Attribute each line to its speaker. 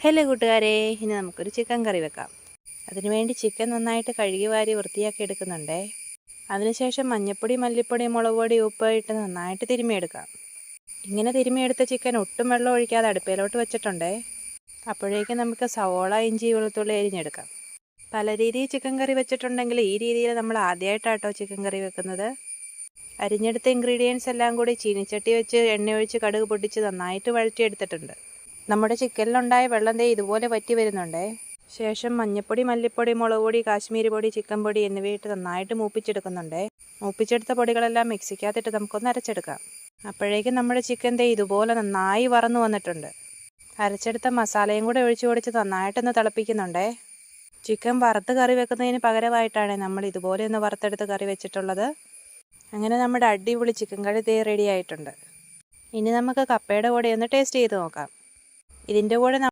Speaker 1: Hello കൂട്ടുകാരെ, ഇനി നമുക്കൊരു ചിക്കൻ കറി വെക്കാം. അതിനുവേണ്ടി ചിക്കൻ നന്നായിട്ട് കഴുകി വാരി വൃത്തിയാക്കി എടുക്കുന്നുണ്ടേ. അതിനുശേഷം മഞ്ഞൾപ്പൊടി, മല്ലിപ്പൊടി, മുളക് പൊടി, ഉപ്പ് ഇട്ട് നന്നായിട്ട് തിരുമ്മിയെടുക്കാം. ഇങ്ങനെ തിരുമ്മിയെടുത്ത ചിക്കൻ ഒട്ടും വെള്ളം ഒഴിക്കാതെ അടുപ്പയിലോട്ട് വെച്ചിട്ടുണ്ടേ. അപ്പോഴേക്കും നമുക്ക് സവോള, ഇഞ്ചി, വെളുത്തുള്ളി അരിഞ്ഞെടുക്കാം. പല രീതിയിൽ ചിക്കൻ കറി വെച്ചിട്ടുണ്ടെങ്കിൽ ഈ രീതിയിൽ നമ്മൾ ആദ്യമായിട്ടാട്ടോ ചിക്കൻ കറി വെക്കുന്നത്. അരിഞ്ഞെടുത്ത ഇൻഗ്രീഡിയൻസ് എല്ലാം കൂടി ചീനിച്ചട്ടി വെച്ച് എണ്ണ ഒഴിച്ച് കടുക് പൊട്ടിച്ച് നന്നായിട്ട് വഴറ്റിയെടുത്തിട്ടുണ്ട്. നമ്മുടെ ചിക്കനിലുണ്ടായ വെള്ളം ഇതുപോലെ വറ്റി വരുന്നുണ്ടേ. ശേഷം മഞ്ഞൾപ്പൊടി, മല്ലിപ്പൊടി, മുളക് പൊടി, കാശ്മീരി പൊടി, ചിക്കൻ പൊടി എന്നിവയിട്ട് നന്നായിട്ട് മൂപ്പിച്ചെടുക്കുന്നുണ്ടേ. മൂപ്പിച്ചെടുത്ത പൊടികളെല്ലാം മിക്സിക്കകത്തിട്ട് നമുക്കൊന്ന് അരച്ചെടുക്കാം. അപ്പോഴേക്കും നമ്മുടെ ചിക്കൻ ഇതുപോലെ നന്നായി വറന്നു വന്നിട്ടുണ്ട്. അരച്ചെടുത്ത മസാലയും കൂടെ ഒഴിച്ചു കൊടുത്ത് നന്നായിട്ടൊന്ന് തിളപ്പിക്കുന്നുണ്ടേ. ചിക്കൻ വറുത്ത് കറി വെക്കുന്നതിന് പകരമായിട്ടാണ് നമ്മൾ ഇതുപോലെ ഒന്ന് വറുത്തെടുത്ത് കറി വെച്ചിട്ടുള്ളത്. അങ്ങനെ നമ്മുടെ അടിപൊളി ചിക്കൻ കറി റെഡി ആയിട്ടുണ്ട്. ഇനി നമുക്ക് കപ്പയുടെ കൂടെ ഒന്ന് ടേസ്റ്റ് ചെയ്ത് നോക്കാം. ഇതിൻ്റെ കൂടെ